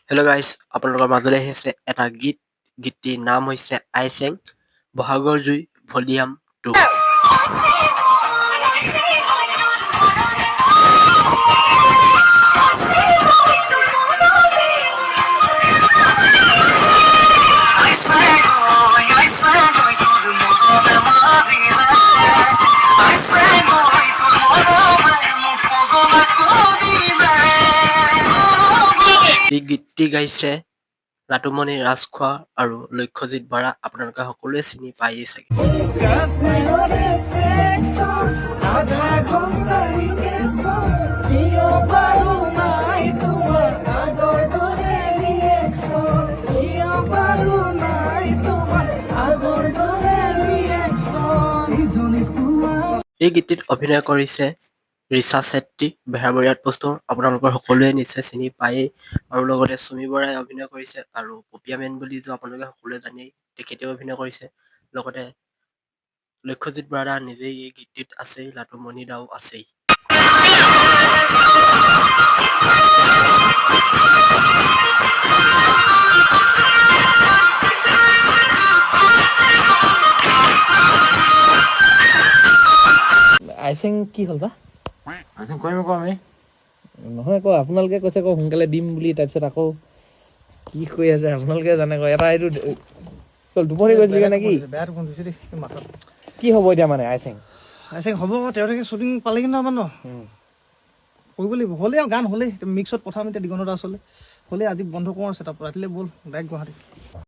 Hello' guys, আপোনালোকৰ মাজলৈ আহিছে এটা গীতটিৰ নাম হৈছে আইচেং বহাগৰ জুই ভলিউম 2। এই গীতটি গাইছে লাটুমণি ৰাজখোৱা আৰু লক্ষ্যজিত বৰা। আপোনালোকে সকলোৱে চিনি পায়েই চাগে। এই গীতটিত অভিনয় কৰিছে ৰিচা চেট্টি, বেহাৰবৰীয়াত পোষ্টৰ। আপোনালোকৰ সকলোৱে নিশ্চয় চিনি পায়েই। আৰু লগতে চুমি বৰাই অভিনয় কৰিছে আৰু পপিয়া মেন বুলি আপোনালোকে সকলোৱে জানেই, তেখেতেও অভিনয় কৰিছে। লগতে লক্ষ্যজিত বৰা নিজেই এই গীতটিত আছেই, লাটুমণি দাও আছেই। আইচেং কি হ'ল বা? আইচেং কৰিম আকৌ আমি। নহয় আকৌ আপোনালোকে কৈছে আকৌ সোনকালে দিম বুলি, তাৰপিছত আকৌ কি কৈ আছে আপোনালোকে জানে আকৌ। এটা এইটো টোপনি গৈছিলে নেকি? বেয়া টোপনি হৈছে দেই মাথাত। কি হ'ব এতিয়া মানে আইচেং হ'ব তেওঁলোকে শ্বুটিং পালে কিন্তু আমাৰ ন কৰিব লাগিব। হ'লেই আৰু গান হ'লেই মিক্সত পঠাম এতিয়া দিগন্ত দা ওচৰলৈ। হ'লেই আজি বন্ধ কৰোঁ আছে, তাৰপৰা ৰাতিলৈ ব'ল ডাইৰেক্ট গুৱাহাটী।